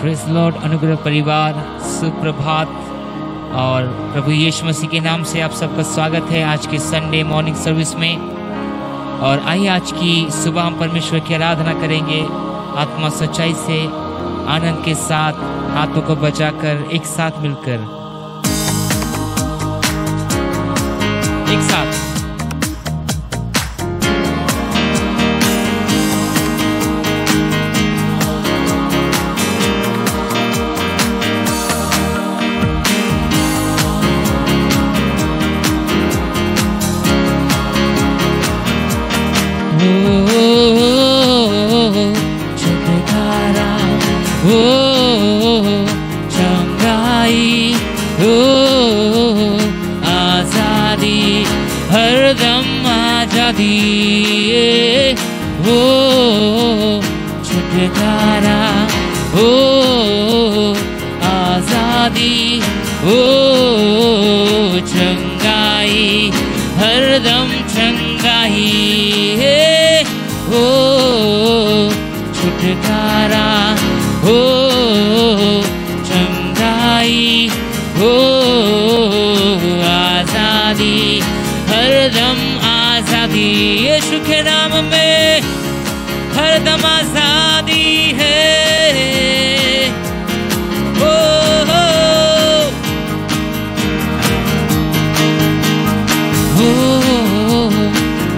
Praise Lord अनुग्रह परिवार, सुप्रभात। और प्रभु यीशु मसीह के नाम से आप सबका स्वागत है आज के संडे मॉर्निंग सर्विस में। और आइए आज की सुबह हम परमेश्वर की आराधना करेंगे आत्मा सच्चाई से, आनंद के साथ, हाथों को बजाकर, एक साथ मिलकर, एक साथ। चंगाई आजादी, हरदम आजादी, छुटकारा आजादी, चंगाई, हरदम चंगाई, छुटकारा चंगाई, आजादी, हरदम आजादी। यीशु के नाम में हरदम आजादी है।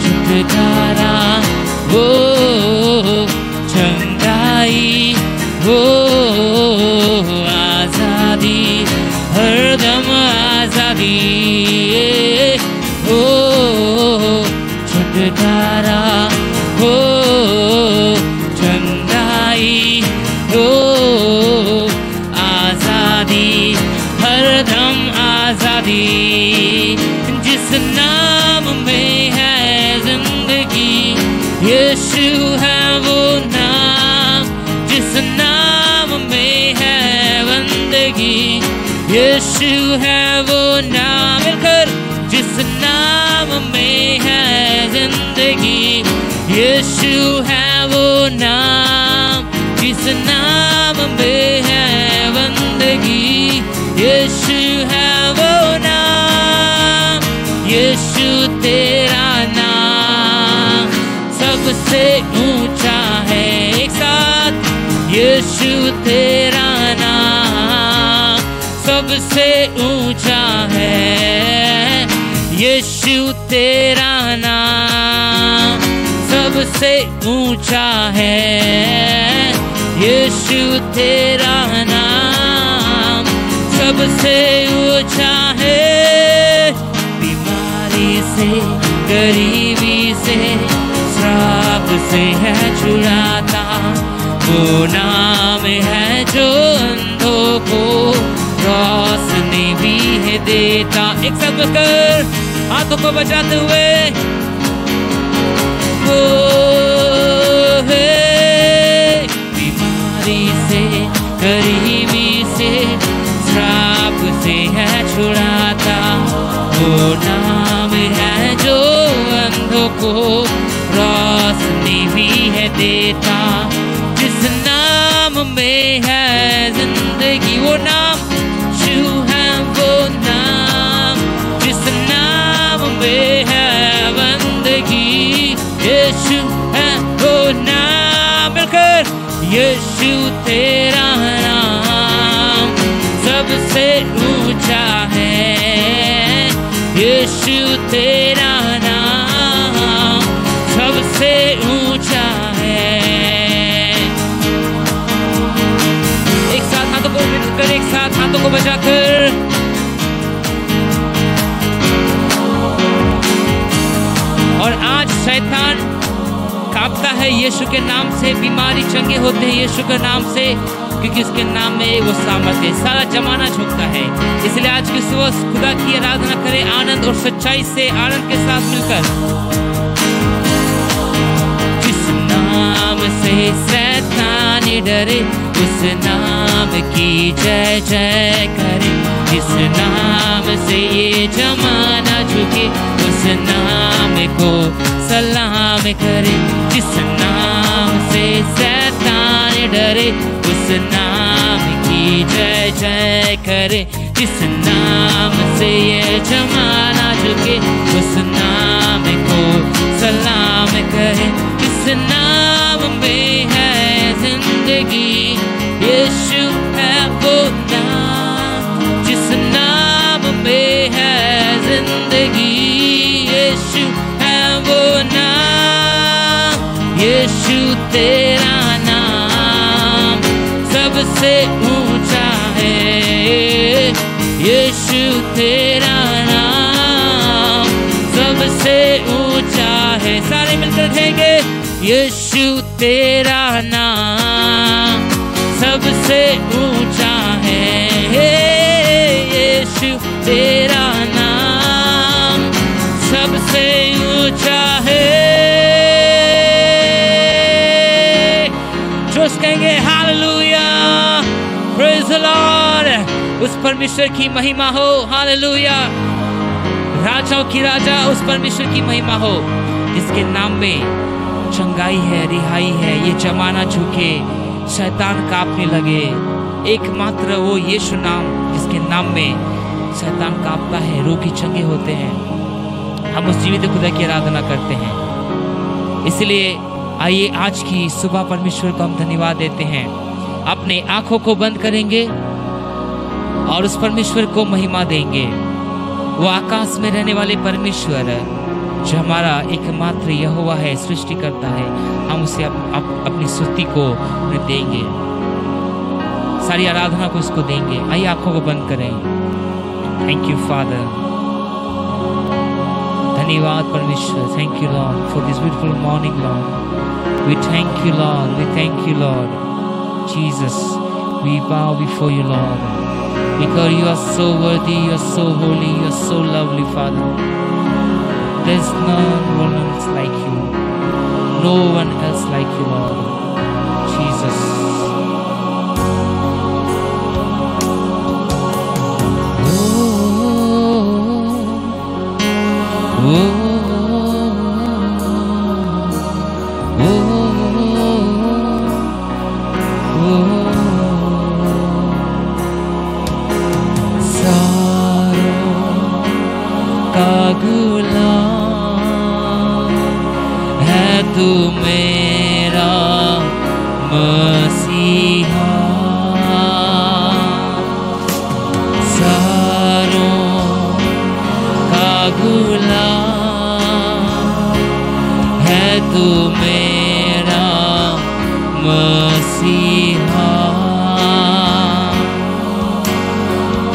छुटकारा चंगाई, आजादी, हरदम आजादी, छुटकारा चंगाई, आजादी, हरदम आजादी। जिस नाम में है जिंदगी, यीशु है वो नाम। जिस नाम में है बंदगी, यीशु है वो नाम। मिलकर, जिस नाम में है जिंदगी, यीशु है वो नाम। जिस नाम में है बंदगी, यीशु है वो नाम। यीशु तेरा नाम सबसे ऊंचा है। एक साथ, यीशु तेरा नाम सबसे ऊंचा है। यीशु तेरा नाम सबसे ऊंचा है। यीशु तेरा नाम सबसे ऊंचा है। बीमारी से, गरीबी से, श्राप से है छुड़ाता, वो नाम है जो अंधों को रोशनी भी है देता। एक साथ मिलकर हाथों को बजाते हुए, वो है बीमारी से, गरीबी से, श्राप से है छुड़ाता, वो नाम है जो अंधों को रोशनी भी है देता। जिस नाम में है जिंदगी, वो नाम यीशु है वो नाम। जिस नाम में है बंदगी, यीशु है वो नाम। मिलकर, यीशु तेरा नाम सबसे ऊंचा है। यीशु तेरा नाम सबसे ऊंचा है। एक साथ हाथों को मिलकर, एक साथ हाथों को बजाकर, और आज शैतान कांपता है यीशु के नाम से। बीमारी चंगे होते हैं यीशु के नाम से, क्योंकि उसके नाम में वो सामर्थ्य है। सारा जमाना झुकता है। इसलिए आज की सुबह खुदा की आराधना करें आनंद और सच्चाई से, आनंद के साथ मिलकर। जिस नाम से शैतान डरे, उस नाम की जय जय करे। जिस नाम से ये जमाना झुके, उस नाम को सलाम करे। जिस नाम से शैतान डरे, उस नाम जय जय करे, जिस नाम से ये जमाना झुके, उस नाम को सलाम करे। जिस नाम में है जिंदगी, यीशु है वो नाम। जिस नाम में है जिंदगी, यीशु है वो नाम। यीशु तेरा नाम सबसे ऊंचा है, यीशु तेरा नाम सबसे ऊंचा है। सारे मिलकर कहेंगे, यीशु तेरा नाम सबसे ऊंचा है, यीशु तेरा नाम सबसे ऊंचा है। जोश कहेंगे हालेलुया, प्रेज द लॉर्ड। उस परमेश्वर की महिमा हो, हालेलुया। राजाओं की राजा उस परमेश्वर की महिमा हो, जिसके नाम में चंगाई है, रिहाई है। ये जमाना झुके, शैतान कांपने लगे। एकमात्र वो यीशु नाम, जिसके नाम में शैतान कांपता है, रोगी चंगे होते हैं। हम उस जीवित खुदा की आराधना करते हैं। इसलिए आइए आज की सुबह परमेश्वर को हम धन्यवाद देते हैं। अपने आंखों को बंद करेंगे और उस परमेश्वर को महिमा देंगे। वो आकाश में रहने वाले परमेश्वर, जो हमारा एकमात्र यहोवा है, सृष्टि करता है, हम उसे अपनी स्तुति को देंगे, सारी आराधना को उसको देंगे। आइए आंखों को बंद करें। थैंक यू फादर, धन्यवाद परमेश्वर। Thank you Lord for this beautiful morning Lord. We thank you Lord, we thank you Lord Jesus. We bow before you Lord, because you are so worthy, you are so holy, you are so lovely Father. There is none else like you, no one else like you Lord Jesus. तू मेरा मसीहा, सारों का गुलाम है, तू मेरा मसीहा।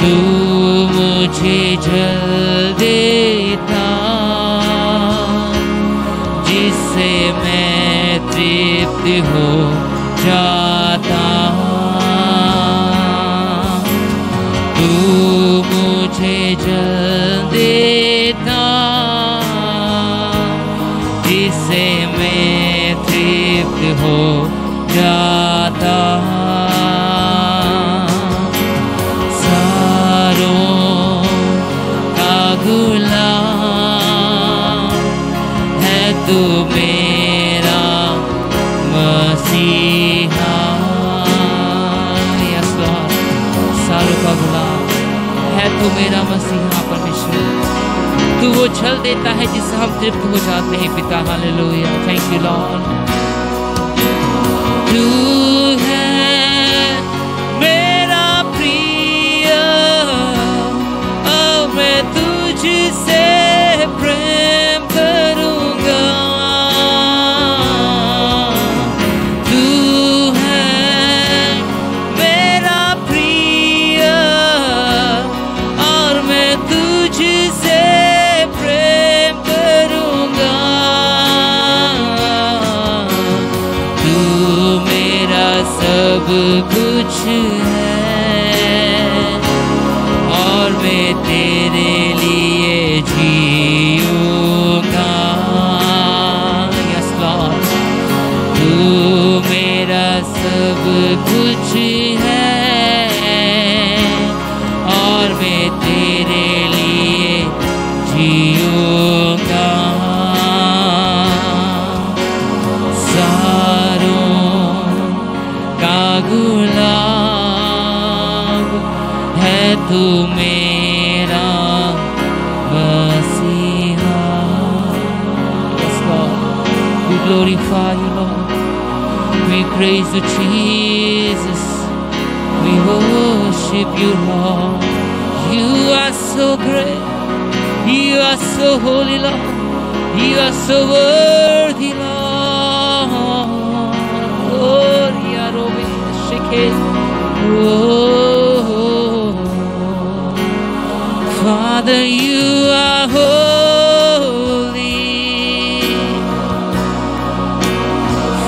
तू मुझे जल देता, जिससे मैं तृप्त हो जाता। तू मुझे जल देता, जिससे मैं तृप्त हो जाता। सारों का गुलाम है, तू मेरा मसीहा। यस लॉर्ड, सारों का गुलाम है, तू मेरा मसीहा परमेश्वर। तू वो छल देता है जिससे हम तृप्त हो जाते हैं पिता। Hallelujah, thank you Lord. तू है मेरा प्रिय, और मैं तुझसे प्रेम करूंगा। तू है मेरा प्रिय, और मैं तुझसे प्रेम करूंगा। तू मेरा सब कुछ है, और मैं तेरे लिए जीऊंगा। यस लॉर्ड, तू मेरा सब कुछ है, और मैं तेरे लिए जीऊंगा। सारों का गुलाम तू मेरा मसीहा। Yes, Lord. We glorify you, Lord. We praise you, Jesus. We worship you, Lord. You are so great. You are so holy, Lord. You are so worthy, Lord. Oh, Yarobe, Sheke. Oh, Father, you are holy.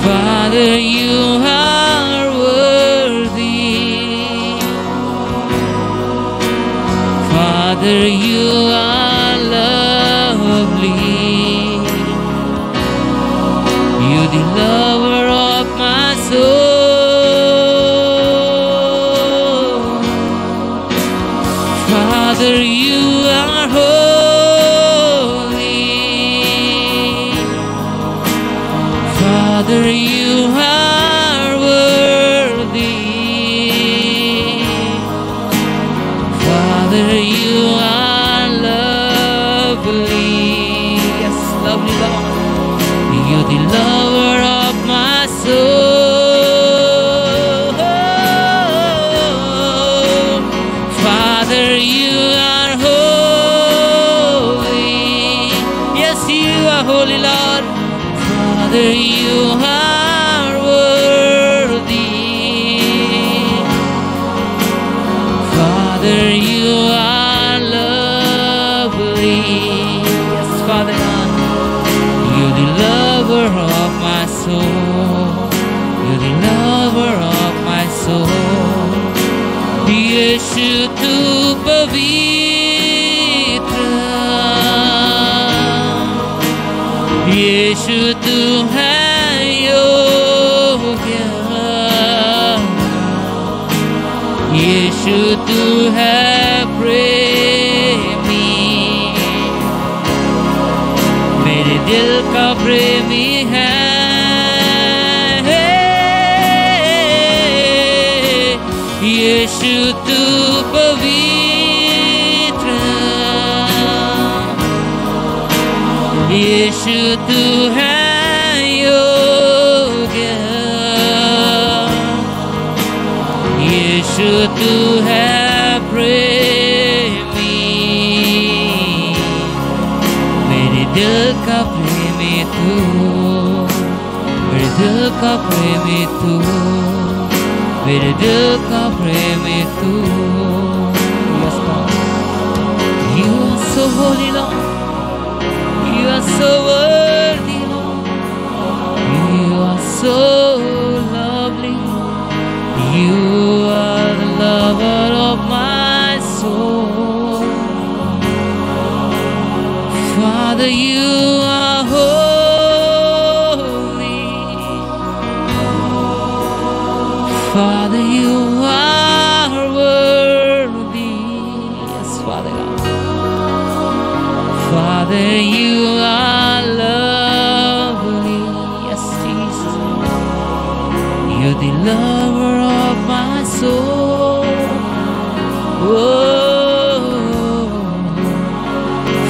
Father, you are worthy. Father, you are lovely. You the lover of my soul. Father, you are holy. Father, you are worthy. Father, you are lovely. Yes, lovely Lord. You're the lover of my soul. Father, you are holy. Yes, you are holy, Lord. Father, you are worthy. Father, you are lovely. Yes, Father God. You're the lover of my soul. You're the lover of my soul. Yeshu tu pavitra. Yeshu tu hai yogya. Yeshu tu hai premi. मेरे दिल का प्रेमी है। यीशु तू पवित्र। यीशु तू है योग्य। यीशु तू है प्रेमी। मेरे दिल का प्रेमी तू। मेरे दिल का प्रेमी तू। मेरे दिल का प्रेमी तू। Yes, Lord. You are so holy, Lord. You are so worthy, Lord. You are so lovely. You are the lover of my soul. Father, you are holy. Father, you are worthy. Yes, Father God. Father, you are lovely. Yes, Jesus. You're the lover of my soul. Oh,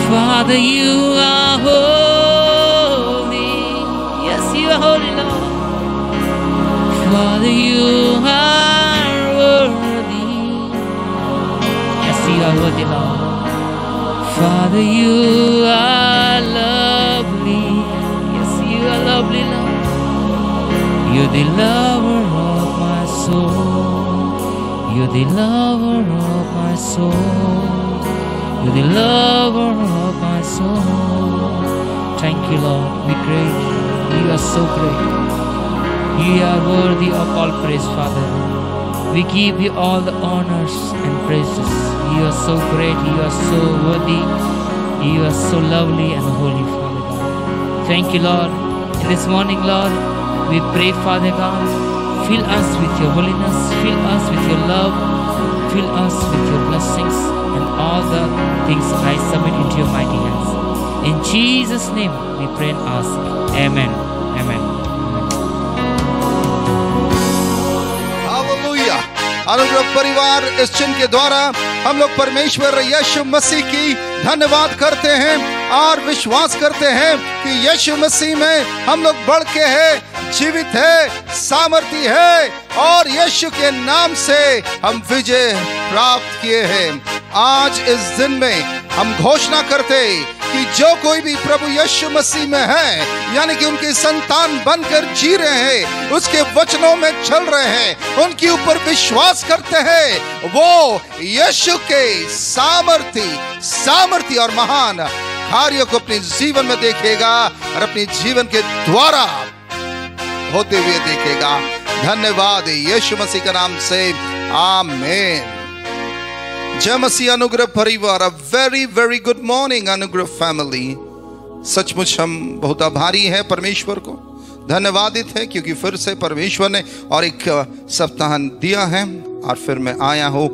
Father, you are holy. Yes, you are holy, Lord. Father, you are worthy. Yes, you are worthy, Lord. Father, you are lovely. Yes, you are lovely, Lord. You're the lover of my soul. You're the lover of my soul. You're the lover of my soul. Thank you, Lord. We great. You are so great. You are worthy of all praise, Father. We give you all the honors and praises. You are so great. You are so worthy. You are so lovely and holy, Father God. Thank you, Lord. In this morning, Lord, we pray, Father God, fill us with your holiness, fill us with your love, fill us with your blessings, and all the things I submit into your mighty hands. In Jesus' name, we pray and ask. Amen. Amen. Hallelujah. अनुग्रह परिवार इस चिन्ह के द्वारा हम लोग परमेश्वर यीशु मसीह की धन्यवाद करते हैं और विश्वास करते हैं कि यीशु मसीह में हम लोग बढ़ के हैं, जीवित है, सामर्थी है और यीशु के नाम से हम विजय प्राप्त किए हैं। आज इस दिन में हम घोषणा करते कि जो कोई भी प्रभु यीशु मसीह में है, यानी कि उनके संतान बनकर जी रहे हैं, उसके वचनों में चल रहे हैं, उनके ऊपर विश्वास करते हैं, वो यीशु के सामर्थी और महान कार्यों को अपने जीवन में देखेगा और अपने जीवन के द्वारा होते हुए देखेगा। धन्यवाद यीशु मसीह के नाम से, आमीन। जय मसीह अनुग्रह परिवार। A very very good morning अनुग्रह फैमिली। सचमुच हम बहुत आभारी हैं परमेश्वर को, धन्यवादित है क्योंकि फिर से परमेश्वर ने और एक सप्ताह दिया है और फिर मैं आया हूँ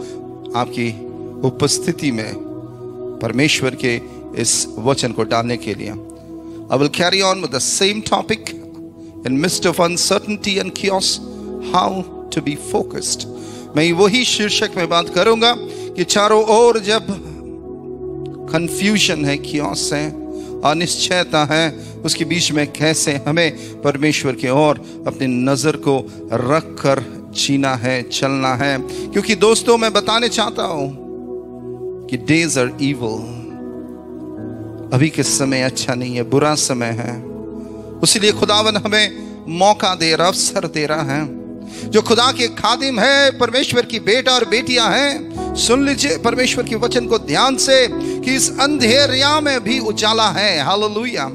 आपकी उपस्थिति में परमेश्वर के इस वचन को डालने के लिए। I will carry on with the same topic in midst of uncertainty and chaos, how to be focused। मैं वही शीर्षक में बात करूंगा कि चारों ओर जब कंफ्यूजन है, chaos है, अनिश्चयता है, उसके बीच में कैसे हमें परमेश्वर की ओर अपनी नजर को रख कर जीना है, चलना है। क्योंकि दोस्तों मैं बताने चाहता हूं कि डेज आर इविल। अभी के समय अच्छा नहीं है, बुरा समय है। उसीलिए खुदावन हमें मौका दे रहा, अवसर दे रहा है। जो खुदा के खादिम है, परमेश्वर की बेटा और बेटियां हैं, सुन लीजिए परमेश्वर के वचन को ध्यान से कि इस अंधेरिया में भी उजाला है। Hallelujah.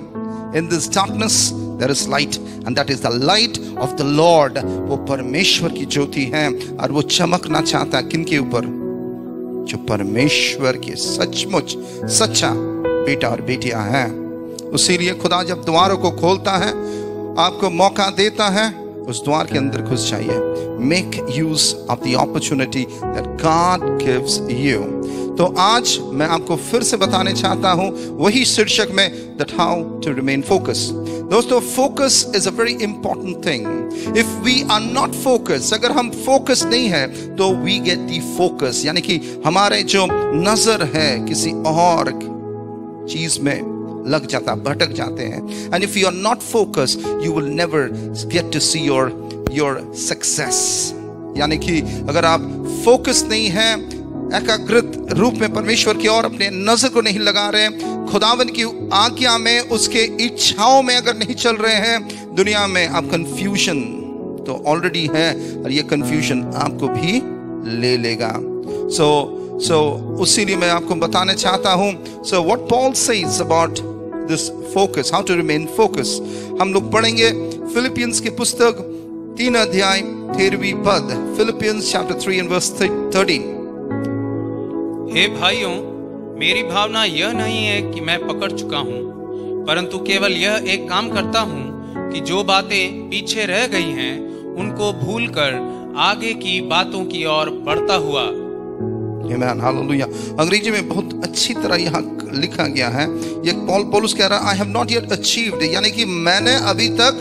In this darkness there is light and that is the light of the Lord. वो परमेश्वर की ज्योति है और वो चमकना चाहता है किनके ऊपर? जो परमेश्वर के सचमुच सच्चा बेटा और बेटियां हैं। उसीलिए खुदा जब द्वारों को खोलता है, आपको मौका देता है, उस द्वार के अंदर घुस जाइए। Make use of the opportunity that God gives you. तो आज मैं आपको फिर से बताने चाहता हूं वही शीर्षक में, that how to remain focus. दोस्तों focus is a very important thing. If we are not focus, अगर हम फोकस नहीं है तो वी गेट दी फोकस, यानी कि हमारे जो नजर है किसी और चीज में लग जाता, भटक जाते हैं। And if you are not focus you will never get to see your success. यानी कि अगर आप फोकस नहीं है, एकाग्रत रूप में परमेश्वर की ओर अपने नजर को नहीं लगा रहे, खुदावन की आज्ञा में, उसके इच्छाओं में अगर नहीं चल रहे हैं, दुनिया में आप कंफ्यूजन तो ऑलरेडी है और ये कंफ्यूजन आपको भी ले लेगा। सो उसीलिए मैं आपको बताने चाहता हूं, so what Paul says about this focus, how to remain focus. हम लोग पढ़ेंगे फिलिपियंस की पुस्तक 3 अध्याय 13वीं पद। Philippians chapter 3 and verse 13। हे भाइयों, मेरी भावना यह नहीं है कि मैं पकड़ चुका हूं, परंतु केवल यह एक काम करता हूं कि जो बातें पीछे रह गई हैं उनको भूलकर आगे की बातों की ओर बढ़ता हुआ। आमीन, हालेलुया। अंग्रेजी में बहुत अच्छी तरह यहाँ लिखा गया है। ये पौलुस कह रहा है, I have not yet achieved, यानी कि मैंने अभी तक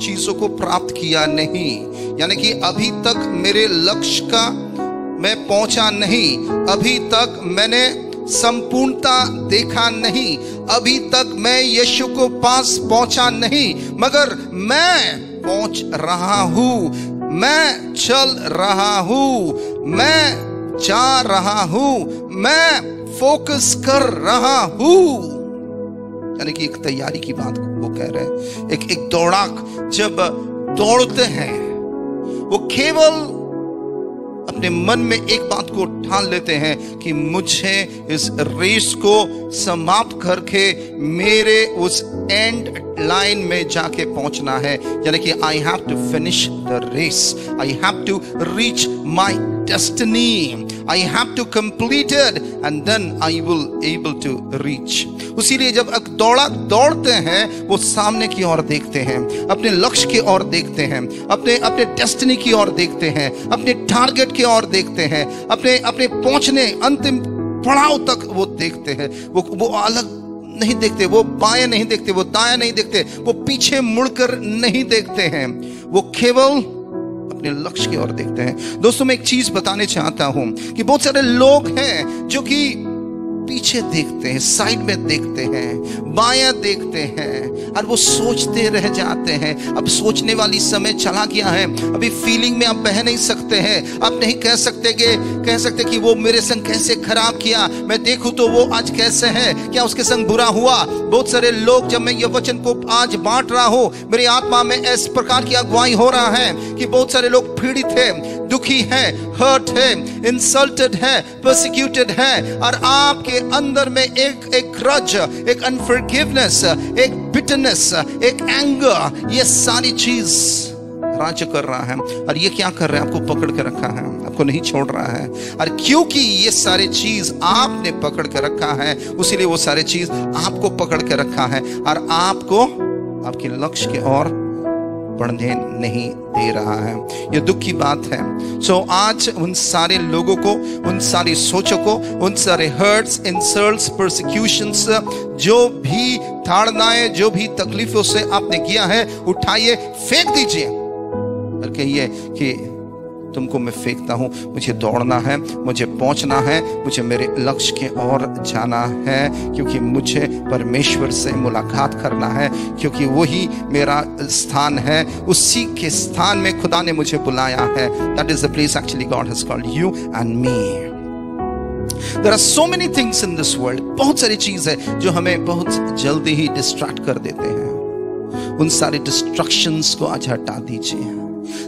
चीजों को प्राप्त किया नहीं, यानी कि अभी तक मेरे लक्ष्य का मैं पहुंचा नहीं, अभी तक मैंने संपूर्णता देखा नहीं, अभी तक मैं यीशु को पास पहुंचा नहीं, मगर मैं पहुंच रहा हूं, मैं चल रहा हूं, मैं जा रहा हूं, मैं फोकस कर रहा हूं। यानी कि एक तैयारी की बात वो कह रहे हैं। एक दौड़ाक जब दौड़ते हैं, वो केवल अपने मन में एक बात को ठान लेते हैं कि मुझे इस रेस को समाप्त करके मेरे उस एंड लाइन में जाके पहुंचना है। यानी कि I have to finish the race, I have to reach my destiny, I have to complete it and then I will able to reach. उसीलिए जब दौड़ते हैं वो सामने की ओर देखते हैं, अपने लक्ष्य की ओर देखते हैं, अपने डेस्टिनी की ओर देखते हैं, अपने टारगेट की ओर देखते हैं, अपने पहुंचने अंतिम पड़ाव तक वो देखते हैं। वो अलग नहीं देखते, वो बाएं नहीं देखते, वो दाएं नहीं देखते, वो पीछे मुड़कर नहीं देखते हैं। वो केवल अपने लक्ष्य की ओर देखते हैं। दोस्तों मैं एक चीज बताने चाहता हूं कि बहुत सारे लोग हैं जो कि पीछे देखते हैं, साइड में देखते हैं, बायां देखते हैं और वो सोचते रह जाते हैं। अब सोचने वाली समय चला गया है। अभी फीलिंग में आप बह नहीं सकते हैं। आप नहीं कह सकते कि वो मेरे संग कैसे खराब किया, मैं देखूं तो वो आज कैसे है, क्या उसके संग बुरा हुआ। बहुत सारे लोग, जब मैं ये वचन को आज बांट रहा हूं, मेरी आत्मा में इस प्रकार की अगुवाई हो रहा है कि बहुत सारे लोग पीड़ित है, दुखी है, हर्ट है, इंसल्टेड है, परसिक्यूटेड है और आपके अंदर में एक ग्रज, एक अनफॉरगिवनेस, एक बिटरनेस, एक एंगर, ये सारी चीज राज्य कर रहा है। और ये क्या कर रहा है? आपको पकड़ के रखा है, आपको नहीं छोड़ रहा है। और क्योंकि ये सारी चीज आपने पकड़ के रखा है, उसीलिए वो सारी चीज आपको पकड़ के रखा है और आपको आपके लक्ष्य की ओर बढ़ने नहीं दे रहा है। ये दुख की बात है। आज उन सारे लोगों को, उन सारी सोचों को, उन सारे हर्ट्स, इंसल्ट्स, परसिक्यूशंस, जो भी ताड़नाएं, जो भी तकलीफों से आपने किया है, उठाइए, फेंक दीजिए और कहिए कि तुमको मैं फेंकता हूं, मुझे दौड़ना है, मुझे पहुंचना है, मुझे मेरे लक्ष्य की ओर जाना है, क्योंकि मुझे परमेश्वर से मुलाकात करना है, क्योंकि वही मेरा स्थान है, उसी के स्थान में खुदा ने मुझे बुलाया है। That is the place actually God has called you and me. There are so many things in this world. बहुत सारी चीज है जो हमें बहुत जल्दी ही डिस्ट्रैक्ट कर देते हैं। उन सारे डिस्ट्रक्शंस को आज हटा दीजिए।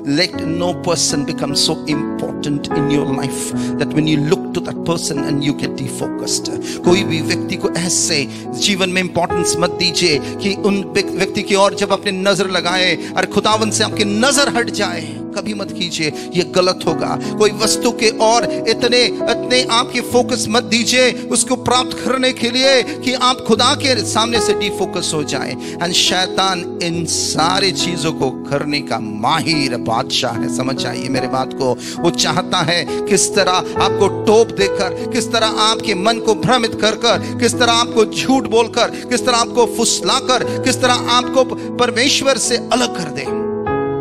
Let no person become so important in your life that when you look to that person and you get defocused. कोई भी व्यक्ति को ऐसे जीवन में इंपॉर्टेंस मत दीजिए कि उन व्यक्ति की ओर जब अपने नजर लगाए और खुदावन से आपकी नजर हट जाए। कभी मत कीजिए, ये गलत होगा। कोई वस्तु के ओर इतने आपके फोकस मत दीजिए उसको प्राप्त करने के लिए कि आप खुदा के सामने से डिफोकस हो जाए। एंड शैतान इन सारी चीजों को करने का माहिर बादशाह है। समझ जाइए मेरे बात को। वो चाहता है किस तरह आपको टोप देकर, किस तरह आपके मन को भ्रमित कर कर, किस तरह आपको झूठ बोलकर, किस तरह आपको फुसलाकर, किस तरह आपको परमेश्वर से अलग कर दे।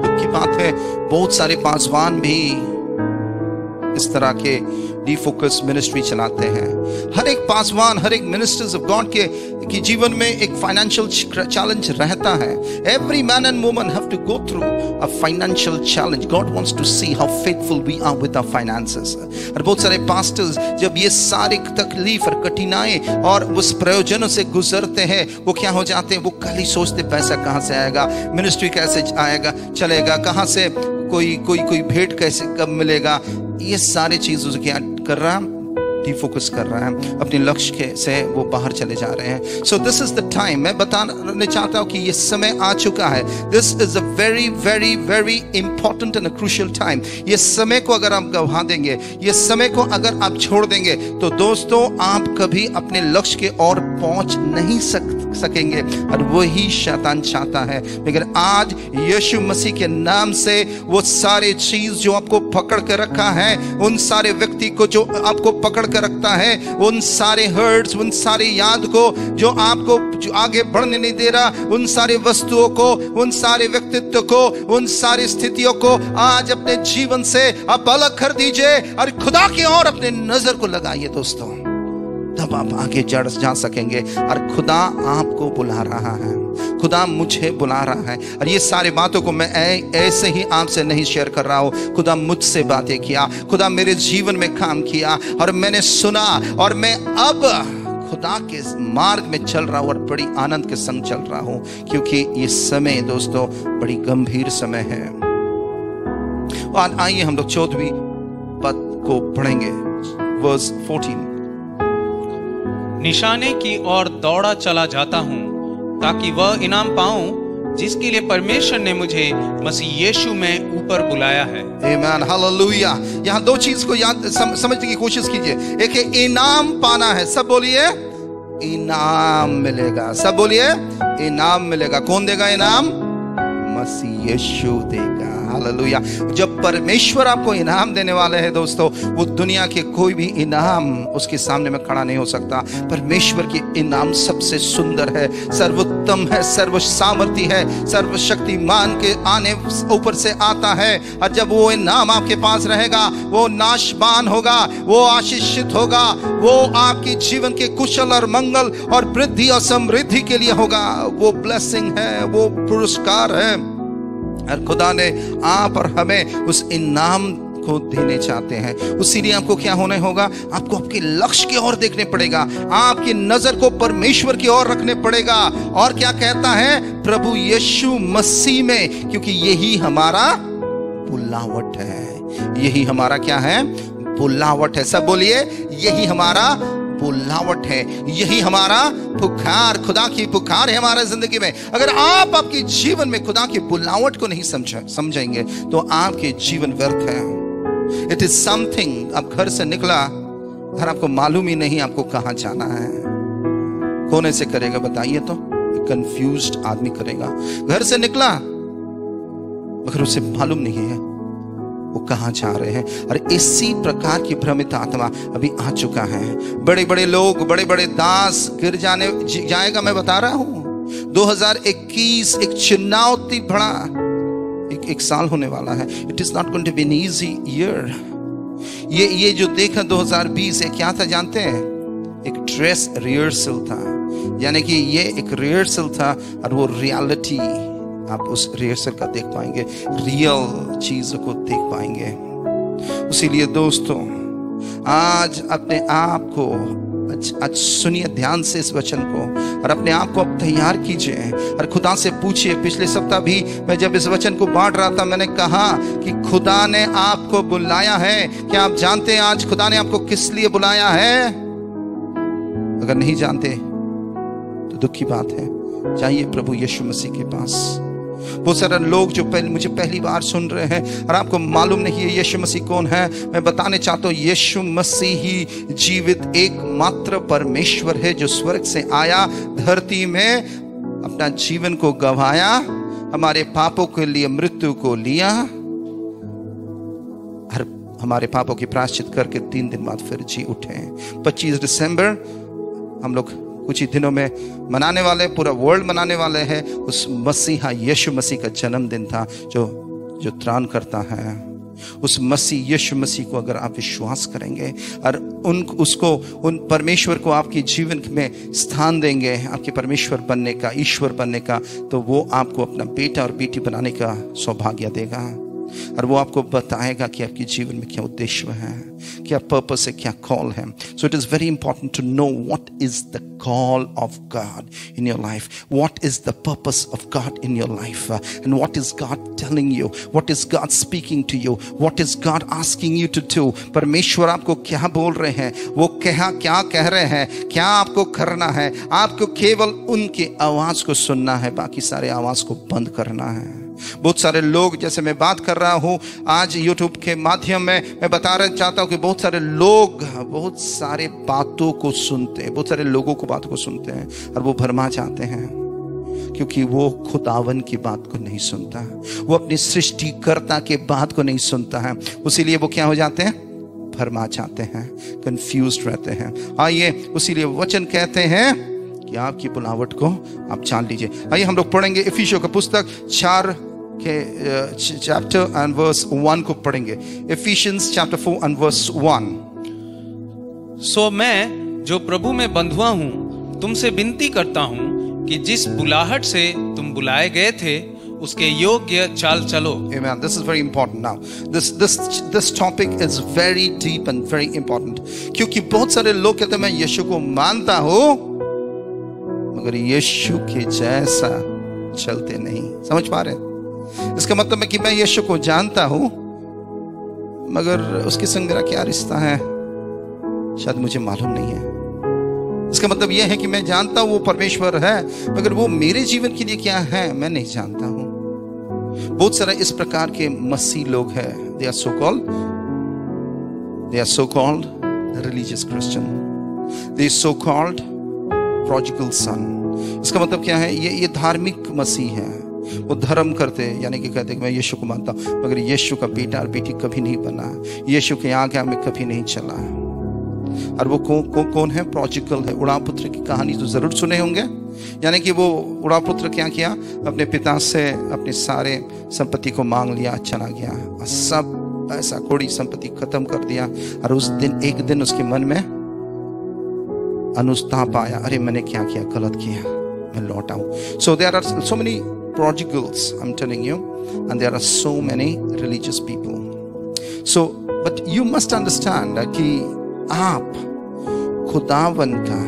दुख की बात है, बहुत सारे पासवान भी इस तरह के डिफोकस मिनिस्ट्री चलाते हैं। हर एक पासवान, हर एक मिनिस्टर्स ऑफ गॉड के जीवन में एक फाइनेंशियल चैलेंज रहता है। Every man and woman have to go through a financial challenge. God wants to see how faithful we are with our finances. और बहुत सारे पास्टर्स जब ये सारी तकलीफ और कठिनाई और उस प्रयोजनों से गुजरते हैं, वो क्या हो जाते हैं? वो कल ही सोचते पैसा कहाँ से आएगा, मिनिस्ट्री कैसे आएगा, चलेगा, कहाँ से कोई भेंट कैसे कब मिलेगा। ये सारी चीजों से क्या कर रहा है? डिफोकस कर रहा है, अपने लक्ष्य से वो बाहर चले जा रहे हैं। So this is the time, मैं बताना चाहता हूं कि ये समय आ चुका है। This is a very very very important and crucial time. ये समय को अगर आप गंवा देंगे, ये समय को अगर आप छोड़ देंगे, तो दोस्तों आप कभी अपने लक्ष्य के ओर पहुंच नहीं सकेंगे। और वही शैतान चाहता है। लेकिन आज यीशु मसीह के नाम से वो सारे चीज जो आपको पकड़ के रखा है, उन सारे व्यक्ति को जो आपको पकड़ कर रखता है, उन सारे हर्ट्स, उन सारे याद को जो आपको जो आगे बढ़ने नहीं दे रहा, उन सारे वस्तुओं को, उन सारे व्यक्तित्व को, उन सारी स्थितियों को आज अपने जीवन से आप अलग कर दीजिए और खुदा की ओर अपने नजर को लगाइए दोस्तों। तब आप आगे जा सकेंगे। और खुदा आपको बुला रहा है, खुदा मुझे बुला रहा है। और ये सारी बातों को मैं ऐसे ही आपसे नहीं शेयर कर रहा हूं। खुदा मुझसे बातें किया, खुदा मेरे जीवन में काम किया और मैंने सुना, और मैं अब खुदा के मार्ग में चल रहा हूं और बड़ी आनंद के संग चल रहा हूं, क्योंकि ये समय दोस्तों बड़ी गंभीर समय है। और आइए हम लोग 14वीं पद को पढ़ेंगे, वर्स 14। निशाने की ओर दौड़ा चला जाता हूं ताकि वह इनाम पाऊं जिसके लिए परमेश्वर ने मुझे मसीह यीशु में ऊपर बुलाया है। आमीन, हालेलुया। यहाँ दो चीज को याद समझने की कोशिश कीजिए। एक है इनाम पाना है। सब बोलिए इनाम मिलेगा। सब बोलिए इनाम मिलेगा। कौन देगा इनाम? मसीह यीशु देगा। हालेलुया। जब परमेश्वर आपको इनाम देने वाले हैं दोस्तों, वो दुनिया के कोई भी इनाम उसके सामने में खड़ा नहीं हो सकता। परमेश्वर के इनाम सबसे सुंदर है, सर्वोत्तम है, सर्व सामर्थ्य है, सर्वशक्तिमान के आने ऊपर से आता है। और जब वो इनाम आपके पास रहेगा, वो नाशवान होगा, वो आशीषित होगा, वो आपके जीवन के कुशल और मंगल और वृद्धि और समृद्धि के लिए होगा। वो ब्लेसिंग है, वो पुरस्कार है। और खुदा ने आप और हमें उस इनाम को देने चाहते हैं। उसीलिए आपको क्या होने होगा, आपको आपके लक्ष्य की ओर देखने पड़ेगा, आपकी नजर को परमेश्वर की ओर रखने पड़ेगा। और क्या कहता है, प्रभु यीशु मसीह में, क्योंकि यही हमारा बुलावट है। यही हमारा क्या है, बुलावट है। सब बोलिए, यही हमारा बुलावट है, यही हमारा पुकार, खुदा की पुकार है हमारे जिंदगी में। अगर आप आपके जीवन में खुदा की बुलावट को नहीं समझेंगे तो आपके जीवन व्यर्थ है। इट इज समथिंग, आप घर से निकला और आपको मालूम ही नहीं आपको कहां जाना है। कौन ऐसे करेगा बताइए तो? कंफ्यूज्ड आदमी करेगा। घर से निकला मगर उसे मालूम नहीं है वो कहां जा रहे हैं। और इसी प्रकार की भ्रमित आत्मा अभी आ चुका है। बड़े बड़े लोग, बड़े बड़े दास गिर जाएगा। मैं बता रहा हूं 2021 एक चुनौती भरा एक साल होने वाला है। It is not going to be an easy year. ये जो देखा 2020 ये क्या था जानते हैं? एक ड्रेस रिहर्सल था, यानी कि ये एक रिहर्सल था और वो रियलिटी आप उस रिहर्सल का देख पाएंगे, रियल चीजों को देख पाएंगे। इसीलिए दोस्तों आज अपने आप को, आज सुनिए ध्यान से इस वचन को और अपने आप को अब तैयार कीजिए और खुदा से पूछिए। पिछले सप्ताह भी मैं जब इस वचन को बांट रहा था, मैंने कहा कि खुदा ने आपको बुलाया है। क्या आप जानते हैं आज खुदा ने आपको किस लिए बुलाया है? अगर नहीं जानते तो दुख की बात है। जाइए प्रभु यीशु मसीह के पास। बहुत सारे लोग जो मुझे पहली बार सुन रहे हैं और आपको मालूम नहीं है यीशु मसीह कौन है, मैं बताने चाहता हूँ यीशु मसीह ही जीवित एकमात्र परमेश्वर है जो स्वर्ग से आया, धरती में अपना जीवन को गंवाया, हमारे पापों के लिए मृत्यु को लिया और हमारे पापों की प्रायश्चित करके 3 दिन बाद फिर जी उठे। 25 दिसंबर हम लोग कुछ ही दिनों में मनाने वाले, पूरा वर्ल्ड मनाने वाले हैं। उस मसीहा यीशु मसीह का जन्मदिन था जो त्राण करता है। उस मसीह यीशु मसीह को अगर आप विश्वास करेंगे और उन परमेश्वर को आपके जीवन में स्थान देंगे, आपके परमेश्वर बनने का, ईश्वर बनने का, तो वो आपको अपना बेटा और बेटी बनाने का सौभाग्य देगा और वो आपको बताएगा कि आपके जीवन में क्या उद्देश्य है, क्या पर्पस है, क्या कॉल है। So it is very important to know what is the call of God in your life, what is the purpose of God in your life, and what is God telling you, what is God speaking to you, what is God asking you to do. परमेश्वर आपको क्या बोल रहे हैं, वो क्या कह रहे हैं, क्या आपको करना है। आपको केवल उनकी आवाज को सुनना है, बाकी सारे आवाज को बंद करना है। बहुत सारे लोग, जैसे मैं बात कर रहा हूं आज YouTube के माध्यम में, मैं बताना चाहता हूं कि बहुत सारे लोग बहुत सारे बातों को सुनते हैं, बहुत सारे लोगों को बातों को सुनते हैं और वो भरमा जाते हैं क्योंकि वो खुदावन की बात को नहीं सुनता, वो अपने सृष्टिकर्ता के बात को नहीं सुनता है। उसीलिए वो क्या हो जाते हैं, भरमा जाते हैं, कंफ्यूज्ड रहते हैं। आइए, उसीलिए वचन कहते हैं कि आपकी बुलावट को आप जान लीजिए। आइए हम लोग पढ़ेंगे इफिसियों का पुस्तक 4 के चैप्टर एंड वर्स 1 को पढ़ेंगे। Ephesians chapter 4 and verse 1। So मैं जो प्रभु में बंधुआ हूं तुमसे विनती करता हूं कि जिस बुलाहट से तुम बुलाए गए थे उसके योग्य चाल चलो। Amen. This is very important now. This topic is very deep and very important. क्योंकि बहुत सारे लोग कहते हैं मैं यीशु को मानता हूं मगर यीशु के जैसा चलते नहीं। समझ पा रहे हैं? इसका मतलब है कि मैं यीशु को जानता हूं मगर उसके संग मेरा क्या रिश्ता है शायद मुझे मालूम नहीं है। इसका मतलब यह है कि मैं जानता हूं वो परमेश्वर है मगर वो मेरे जीवन के लिए क्या है मैं नहीं जानता हूं। बहुत सारे इस प्रकार के मसीह लोग हैं। They are so called religious Christian. They are so called prodigal son. इसका मतलब क्या है, ये धार्मिक मसीह है, वो धर्म करते, यानी कि कहते कि मैं यीशु को मानता हूँ, मगर यीशु का बेटा और बेटी कभी नहीं बना, यीशु के आज्ञा में कभी नहीं चला। और वो कौन है? प्रोजिकल है। उड़ापुत्र की कहानी तो जरूर सुने होंगे। यानी कि वो उड़ापुत्र क्या किया? अपने पिता से अपने सारे संपत्ति को मांग लिया, चला गया और सब पैसा कौड़ी संपत्ति खत्म कर दिया। और उस दिन एक दिन उसके मन में अनुताप आया, अरे मैंने क्या किया, गलत किया, मैं लौट आऊं। So there are so many prodigals, I'm telling you, and there are so many religious people. So, but you must understand कि आप खुदावन का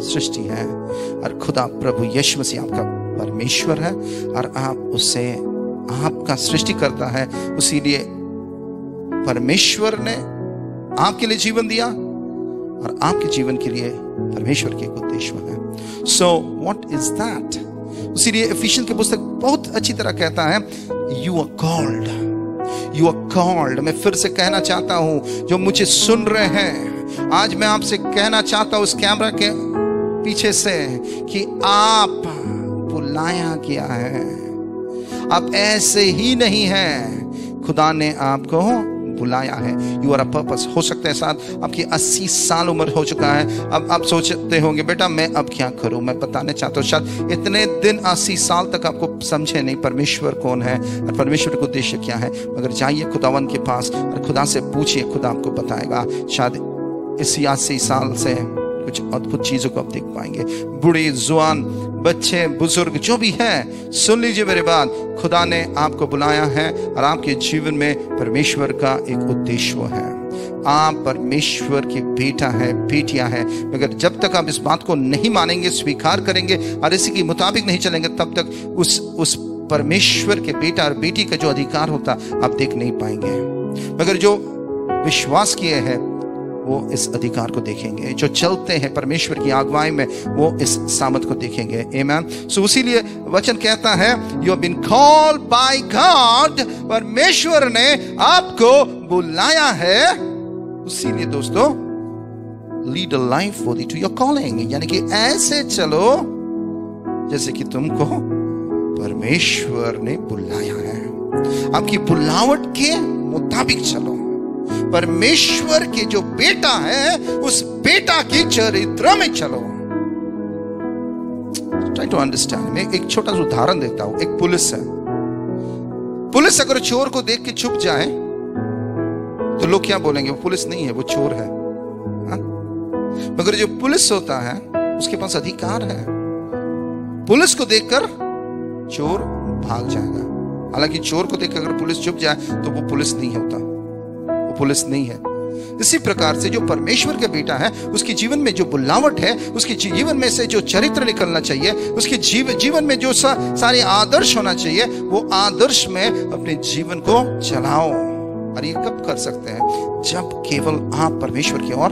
सृष्टि है और खुदा प्रभु यीशु मसीह आपका परमेश्वर है और आप उसे आपका सृष्टि करता है। इसीलिए परमेश्वर ने आपके लिए जीवन दिया और आपके जीवन के लिए परमेश्वर के एक उद्देश्य है। So what is that? इसीलिए एफिशियंस की पुस्तक बहुत अच्छी तरह कहता है, you are called, you are called. मैं फिर से कहना चाहता हूं, जो मुझे सुन रहे हैं, आज मैं आपसे कहना चाहता हूं उस कैमरा के पीछे से कि आप बुलाया गया है। आप ऐसे ही नहीं हैं, खुदा ने आपको बुलाया है। You are a purpose. हो सकता है साथ आपकी 80 साल उम्र हो चुका है, अब आप सोचते होंगे बेटा मैं अब क्या करूं। मैं बताने चाहता हूं, शायद इतने दिन 80 साल तक आपको समझे नहीं परमेश्वर कौन है और परमेश्वर का उद्देश्य क्या है। मगर जाइए खुदावन के पास और खुदा से पूछिए, खुदा आपको बताएगा। शायद इसी 80 साल से कुछ अद्भुत चीजों को आप देख पाएंगे। बूढ़े, जवान, बच्चे, बुजुर्ग जो भी है, सुन लीजिए मेरे बात। खुदा ने आपको बुलाया है और आपके जीवन में परमेश्वर का एक उद्देश्य है। आप परमेश्वर के बेटा है, बेटियां हैं। मगर जब तक आप इस बात को नहीं मानेंगे, स्वीकार करेंगे और इसी के मुताबिक नहीं चलेंगे, तब तक उस परमेश्वर के बेटा और बेटी का जो अधिकार होता आप देख नहीं पाएंगे। मगर जो विश्वास किए हैं वो इस अधिकार को देखेंगे। जो चलते हैं परमेश्वर की अगुवाई में वो इस सामर्थ को देखेंगे। आमीन। सो इसीलिए वचन कहता है, you have been called by God. परमेश्वर ने आपको बुलाया है। इसीलिए दोस्तों, lead a life worthy to your calling, यानी कि ऐसे चलो जैसे कि तुमको परमेश्वर ने बुलाया है। आपकी बुलावट के मुताबिक चलो। परमेश्वर के जो बेटा है उस बेटा की चरित्र में चलो। Try to understand. मैं एक छोटा सा उदाहरण देता हूं। एक पुलिस है। पुलिस अगर चोर को देख के छुप जाए तो लोग क्या बोलेंगे? वो पुलिस नहीं है, वो चोर है। हा? मगर जो पुलिस होता है उसके पास अधिकार है। पुलिस को देखकर चोर भाग जाएगा। हालांकि चोर को देखकर अगर पुलिस छुप जाए तो वो पुलिस नहीं होता, पुलिस नहीं है। इसी प्रकार से जो परमेश्वर का बेटा है उसके जीवन में जो बुलावट है, उसके जीवन में से जो चरित्र निकलना चाहिए, उसके जीवन में जो सारे आदर्श होना चाहिए, वो आदर्श में अपने जीवन को चलाओ। और ये कब कर सकते हैं? जब केवल आप परमेश्वर की ओर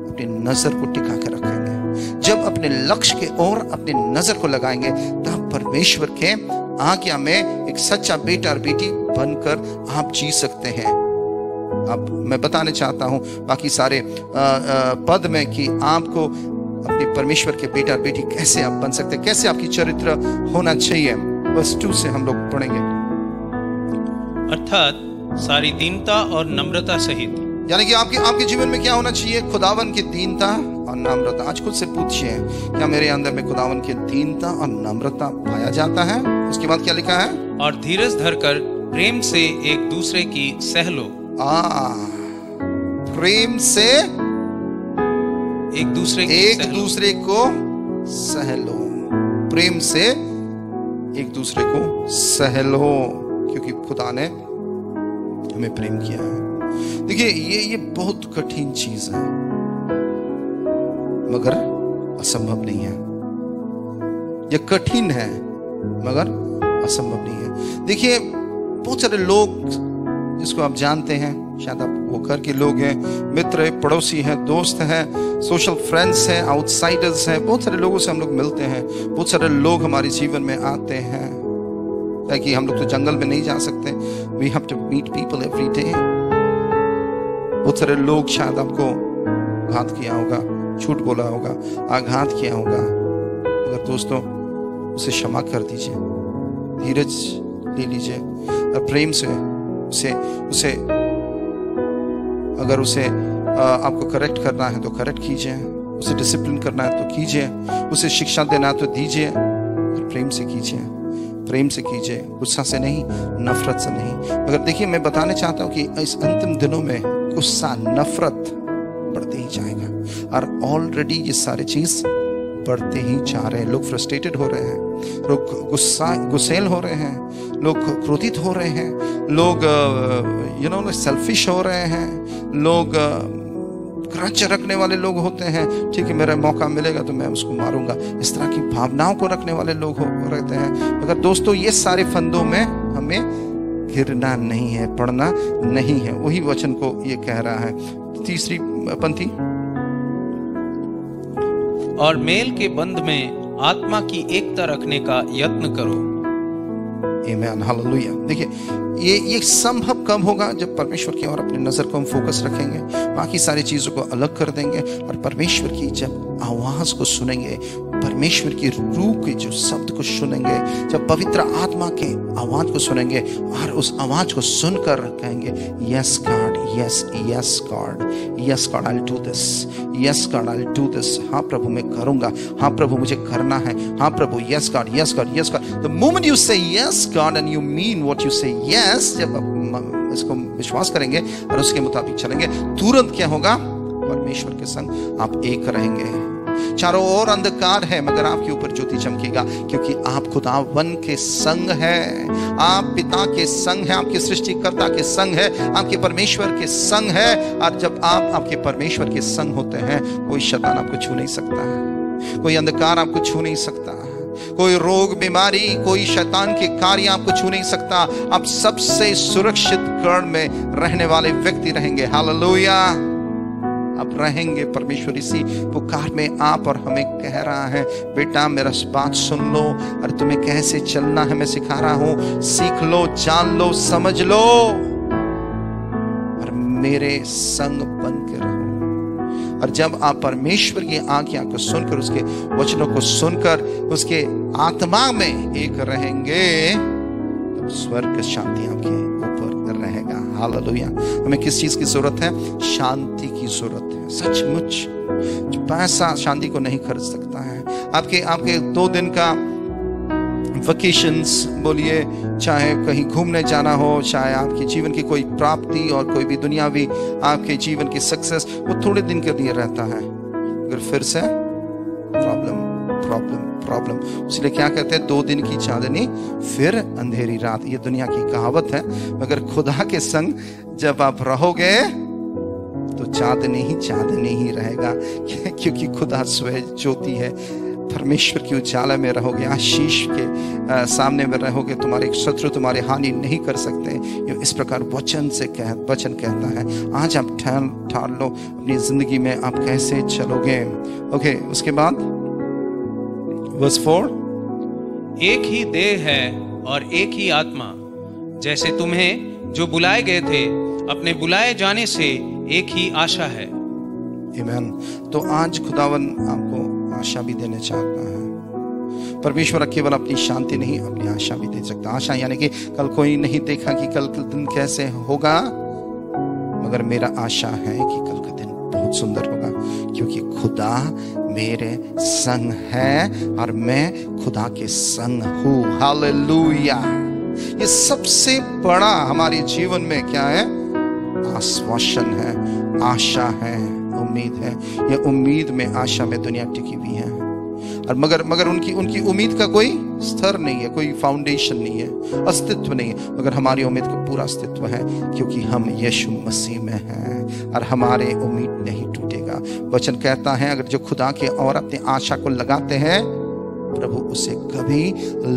अपनी नजर को टिका कर रखेंगे, जब अपने लक्ष्य के ओर अपनी नजर को लगाएंगे, तब परमेश्वर के आज्ञा में एक सच्चा बेटा और बेटी बनकर आप जी सकते हैं। अब मैं बताने चाहता हूं बाकी सारे पद में कि आपको अपने परमेश्वर के बेटा और बेटी कैसे आप बन सकते हैं, कैसे आपकी चरित्र होना चाहिए। बस 2 से हम लोग पढ़ेंगे। अर्थात सारी दीनता और नम्रता सहित, यानी कि आपके जीवन में क्या होना चाहिए? खुदावन की दीनता और नम्रता। आज खुद से पूछिए, क्या मेरे अंदर में खुदावन की दीनता और नम्रता पाया जाता है? उसके बाद क्या लिखा है? और धीरज धरकर प्रेम से एक दूसरे की सह लो। प्रेम से एक दूसरे को सह लो। प्रेम से एक दूसरे को सह लो, क्योंकि खुदा ने हमें प्रेम किया है। देखिए ये बहुत कठिन चीज है, मगर असंभव नहीं है। ये कठिन है मगर असंभव नहीं है। देखिए बहुत सारे लोग जिसको आप जानते हैं, शायद आप वो घर के लोग हैं, मित्र हैं, पड़ोसी हैं, दोस्त हैं, सोशल फ्रेंड्स हैं, आउटसाइडर्स हैं। बहुत सारे लोगों से हम लोग मिलते हैं। बहुत सारे लोग हमारे जीवन में आते हैं, ताकि हम लोग तो जंगल में नहीं जा सकते। We have to meet people every day. बहुत सारे लोग शायद आपको घात किया होगा, झूठ बोला होगा, आघात किया होगा, मगर दोस्तों उसे क्षमा कर दीजिए। धीरज ले लीजिए और प्रेम से उसे अगर उसे आपको करेक्ट करना है तो करेक्ट कीजिए, उसे डिसिप्लिन करना है तो कीजिए, उसे शिक्षा देना है तो दीजिए, और प्रेम से कीजिए, प्रेम से कीजिए, गुस्सा से नहीं, नफरत से नहीं। मगर देखिए, मैं बताने चाहता हूँ कि इस अंतिम दिनों में गुस्सा, नफरत बढ़ते ही जाएगा, और ऑलरेडी ये सारे चीज बढ़ते ही जा रहे हैं। लोग फ्रस्ट्रेटेड हो रहे हैं, लोग गुस्सेल हो रहे हैं, लोग क्रोधित हो रहे हैं, लोग सेल्फिश हो रहे हैं, लोग ग्रज रखने वाले लोग होते हैं। ठीक है, मेरा मौका मिलेगा तो मैं उसको मारूंगा, इस तरह की भावनाओं को रखने वाले लोग रहते हैं। मगर दोस्तों, ये सारे फंदों में हमें गिरना नहीं है, पड़ना नहीं है। वही वचन को ये कह रहा है। तीसरी पंक्ति, और मेल के बंध में आत्मा की एकता रखने का यत्न करो। आमीन, हालेलुया। देखिए, ये संभव कब होगा? जब परमेश्वर की ओर अपनी नजर को हम फोकस रखेंगे, बाकी सारी चीजों को अलग कर देंगे, और परमेश्वर की जब आवाज को सुनेंगे, परमेश्वर की रूह के जो शब्द को सुनेंगे, जब पवित्र आत्मा के आवाज को सुनेंगे और उस आवाज को सुनकर कहेंगे, yes God, yes yes God, yes God, I will do this, yes God, I will do this. हाँ प्रभु, मैं करूंगा, हाँ प्रभु, मुझे करना है, हाँ प्रभु, yes God, yes God, yes God. The moment you say yes God and you mean what you say yes, जब आप इसको विश्वास करेंगे और उसके मुताबिक चलेंगे, तुरंत क्या होगा? परमेश्वर के संग आप एक रहेंगे। चारों ओर अंधकार है, मगर आपके ऊपर ज्योति चमकेगा, क्योंकि आप खुदावन के संग है, आप पिता के संग है, आपके सृष्टिकर्ता के संग है, आपके परमेश्वर के संग है। और जब आप आपके परमेश्वर के संग होते हैं, कोई शैतान आपको छू नहीं सकता है, कोई अंधकार आपको छू नहीं सकता, कोई रोग, बीमारी, कोई शैतान के कार्य आपको छू नहीं सकता। आप सबसे सुरक्षित गढ़ में रहने वाले व्यक्ति रहेंगे। हालेलुया, आप रहेंगे। परमेश्वर इसी पुकार में आप और हमें कह रहा है, बेटा मेरा बात सुन लो, और तुम्हें कैसे चलना है मैं सिखा रहा हूं, सीख लो, जान लो, समझ लो, और मेरे संग बन के रहो। और जब आप परमेश्वर की आज्ञा को सुनकर, उसके वचनों को सुनकर, उसके आत्मा में एक रहेंगे, तब स्वर्ग शांति आपके ऊपर रहेगा। हालेलुया। हमें किस चीज की जरूरत है? शांति की जरूरत है। सचमुच पैसा शांति को नहीं खरीद सकता है। आपके 2 दिन का वेकेशंस बोलिए, चाहे कहीं घूमने जाना हो, चाहे आपके जीवन की कोई प्राप्ति और कोई भी दुनियावी आपके जीवन की सक्सेस, वो थोड़े दिन के लिए रहता है, अगर फिर से प्रॉब्लम प्रॉब्लम प्रॉब्लम। इसलिए क्या कहते हैं? 2 दिन की चांदनी फिर अंधेरी रात, ये दुनिया की कहावत है। मगर खुदा के संग जब आप रहोगे तो चांदनी ही चांदनी ही रहेगा, क्योंकि खुदा स्वयं ज्योति है। परमेश्वर की उजाला में रहोगे, आशीष के सामने में रहोगे, तुम्हारे शत्रु तुम्हारे हानि नहीं कर सकते। ये इस प्रकार वचन कहता है। आज आप ठान लो अपनी जिंदगी में आप कैसे चलोगे। ओके, उसके बाद वर्स 4, एक ही देह है और एक ही आत्मा, जैसे तुम्हें जो बुलाए गए थे अपने बुलाए जाने से एक ही आशा है। आमीन। तो आज खुदावन आपको आशा भी देने चाहता है। परमेश्वर केवल अपनी शांति नहीं, अपनी आशा भी दे सकता। आशा यानी कि कल कोई नहीं देखा कि कल का दिन कैसे होगा, मगर मेरा आशा है कि कल का दिन बहुत सुंदर होगा, क्योंकि खुदा मेरे संग है और मैं खुदा के संग हूँ। हालेलुया। ये सबसे बड़ा हमारे जीवन में क्या है? आश्वासन है, आशा है, उम्मीद है। ये उम्मीद में, आशा में दुनिया टिकी हुई है, और मगर उनकी उम्मीद का कोई स्तर नहीं है, कोई फाउंडेशन नहीं है, अस्तित्व नहीं है। मगर हमारी उम्मीद का पूरा अस्तित्व है, क्योंकि हम यीशु मसीह में हैं और हमारे उम्मीद नहीं टूटेगा। वचन कहता है, अगर जो खुदा के और अपनी आशा को लगाते हैं, प्रभु उसे कभी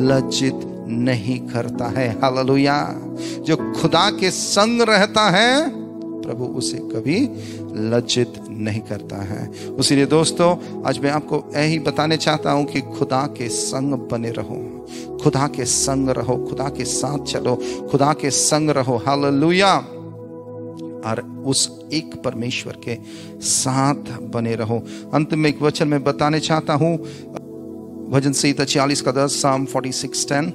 लज्जित नहीं करता है। हालेलुया। जो खुदा के संग रहता है, प्रभु उसे कभी लज्जित नहीं करता है। उसीलिए दोस्तों, आज मैं आपको यही बताने चाहता हूं कि खुदा के संग बने रहो, खुदा के संग रहो, खुदा के साथ चलो, खुदा के संग रहो। हालेलुया। और उस एक परमेश्वर के साथ बने रहो। अंत में एक वचन मैं बताने चाहता हूं, भजन संहिता 46 का 10, Psalm 46:10।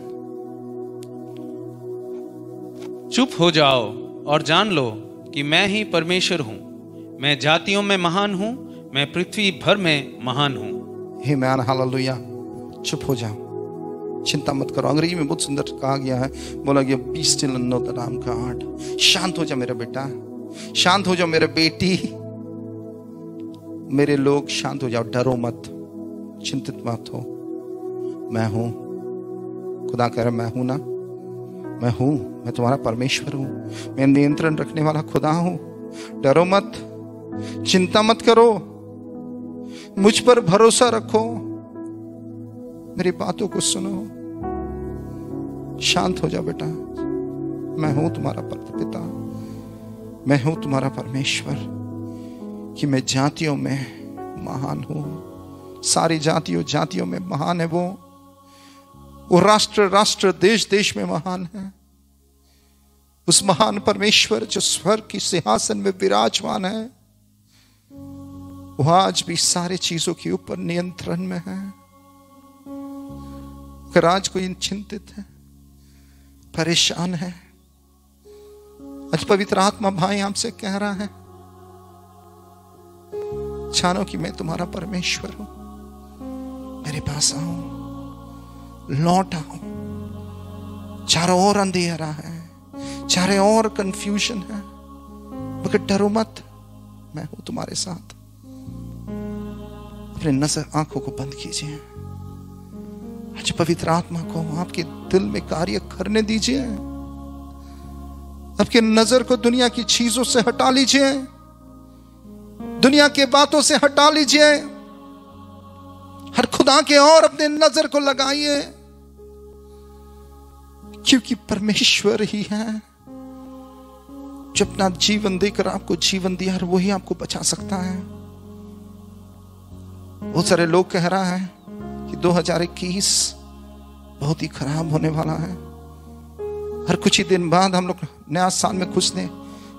चुप हो जाओ और जान लो कि मैं ही परमेश्वर हूं। मैं जातियों में महान हूं, मैं पृथ्वी भर में महान हूं। आमेन, हालेलुया। चुप हो जाओ, चिंता मत करो। अंग्रेजी में बहुत सुंदर कहा गया है, बोला गया be still and know the नाम गॉड। शांत हो जा मेरा बेटा, शांत हो जाओ मेरे बेटी, मेरे लोग, शांत हो जाओ, डरो मत, चिंतित मत हो। मैं हूं, खुदा कह रहा मैं हूं ना, मैं हूं, मैं तुम्हारा परमेश्वर हूं, मैं नियंत्रण रखने वाला खुदा हूं। डरो मत, चिंता मत करो, मुझ पर भरोसा रखो, मेरी बातों को सुनो, शांत हो जा बेटा। मैं हूं तुम्हारा पिता, मैं हूं तुम्हारा परमेश्वर, कि मैं जातियों में महान हूं। सारी जातियों में महान है वो राष्ट्र देश देश में महान है। उस महान परमेश्वर जो स्वर्ग की सिंहासन में विराजमान है, वो आज भी सारी चीजों के ऊपर नियंत्रण में है। अगर आज कोई चिंतित है, परेशान है, आज पवित्र आत्मा भाई हमसे कह रहा है, जानो कि मैं तुम्हारा परमेश्वर हूं, मेरे पास आओ, लौट आओ। चारों ओर अंधेरा है, चारों ओर कंफ्यूजन है, मगर डरो मत, मैं हूं तुम्हारे साथ। अपने नजर आंखों को बंद कीजिए, आज पवित्र आत्मा को आपके दिल में कार्य करने दीजिए। आपके नजर को दुनिया की चीजों से हटा लीजिए, दुनिया के बातों से हटा लीजिए, हर खुदा के और अपने नजर को लगाइए, क्योंकि परमेश्वर ही है जो अपना जीवन देकर आपको जीवन दिया और वही आपको बचा सकता है। बहुत सारे लोग कह रहा है कि 2021 बहुत ही खराब होने वाला है। हर कुछ ही दिन बाद हम लोग नया साल में घुसने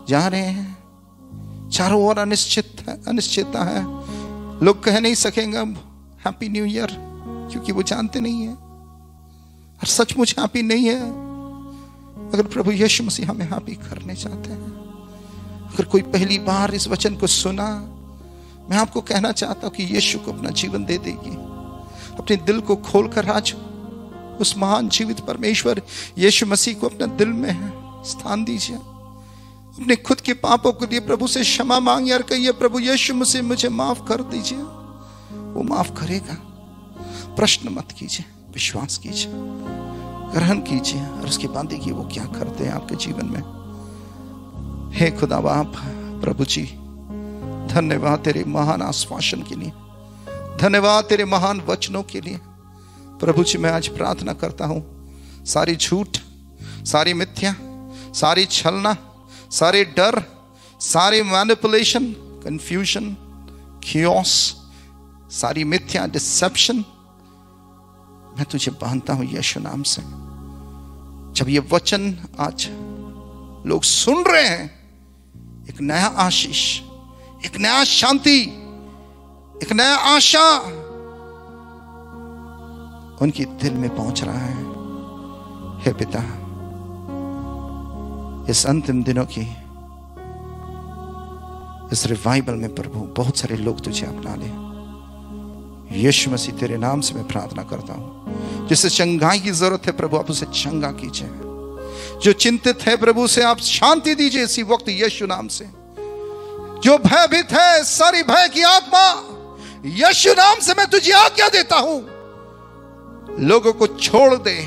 जा रहे हैं, चारों ओर अनिश्चितता है। लोग कह नहीं सकेंगे हैप्पी न्यू ईयर, क्योंकि वो जानते नहीं है और सचमुच हैप्पी नहीं है। अगर प्रभु यीशु मसीह हमें हैप्पी करने चाहते हैं, अगर कोई पहली बार इस वचन को सुना, मैं आपको कहना चाहता हूं कि यीशु को अपना जीवन दे देगी। अपने दिल को खोलकर आज उस महान जीवित परमेश्वर यीशु मसीह को अपना दिल में स्थान दीजिए। अपने खुद के पापों के लिए प्रभु से क्षमा मांगिए और कहिए, प्रभु यीशु मसीह मुझे माफ कर दीजिए। वो माफ करेगा। प्रश्न मत कीजिए, विश्वास कीजिए, ग्रहण कीजिए और उसके बाद देखिए वो क्या करते हैं आपके जीवन में। हे खुदा बाप, प्रभु जी, धन्यवाद तेरे महान आश्वासन के लिए, धन्यवाद तेरे महान वचनों के लिए। प्रभु जी, मैं आज प्रार्थना करता हूं, सारी झूठ, सारी मिथ्या, सारी छलना, सारे डर, सारे मैनिपुलेशन, कंफ्यूजन, खियोस, सारी मिथ्या, डिसेप्शन, मैं तुझे बांधता हूं यीशु नाम से। जब ये वचन आज लोग सुन रहे हैं, एक नया आशीष, एक नया शांति, एक नया आशा उनके दिल में पहुंच रहा है। हे पिता, इस अंतिम दिनों की इस रिवाइवल में प्रभु बहुत सारे लोग तुझे अपना ले। यीशु मसीह तेरे नाम से मैं प्रार्थना करता हूं। जिसे चंगाई की जरूरत है प्रभु, आप उसे चंगा कीजिए। जो चिंतित है प्रभु से आप शांति दीजिए इसी वक्त यीशु नाम से। जो भयभीत है, सारी भय की आत्मा यीशु नाम से मैं तुझे आज्ञा देता हूं, लोगों को छोड़ दे,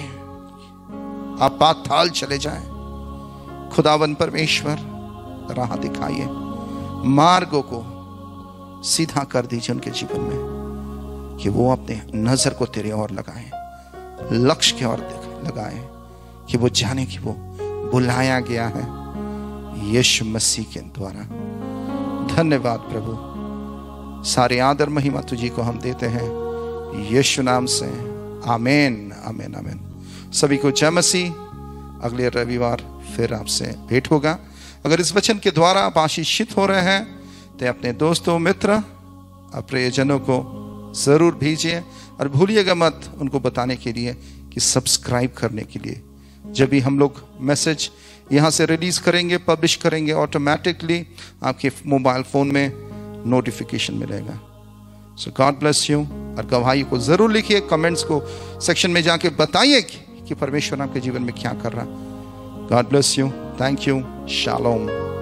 आप पाताल चले जाएं। खुदावन परमेश्वर राह दिखाइए, मार्गों को सीधा कर दीजिए उनके जीवन में, कि वो अपने नजर को तेरे ओर लगाएं, लक्ष्य की ओर लगाएं, कि वो जाने कि वो बुलाया गया है यीशु मसीह के द्वारा। धन्यवाद प्रभु, सारे आदर महिमा तुझी को हम देते हैं यीशु नाम से। आमीन, आमीन, आमीन। सभी को जय मसीह। अगले रविवार फिर आपसे भेंट होगा। अगर इस वचन के द्वारा आप आशीषित हो रहे हैं तो अपने दोस्तों, मित्र, प्रियजनों को जरूर भेजिए और भूलिएगा मत उनको बताने के लिए कि सब्सक्राइब करने के लिए। जब भी हम लोग मैसेज यहाँ से रिलीज करेंगे, पब्लिश करेंगे, ऑटोमेटिकली आपके मोबाइल फोन में नोटिफिकेशन मिलेगा। सो गॉड ब्लेस यू। और गवाही को जरूर लिखिए, कमेंट्स को सेक्शन में जाके बताइए कि परमेश्वर आपके जीवन में क्या कर रहा। God bless you. Thank you. Shalom.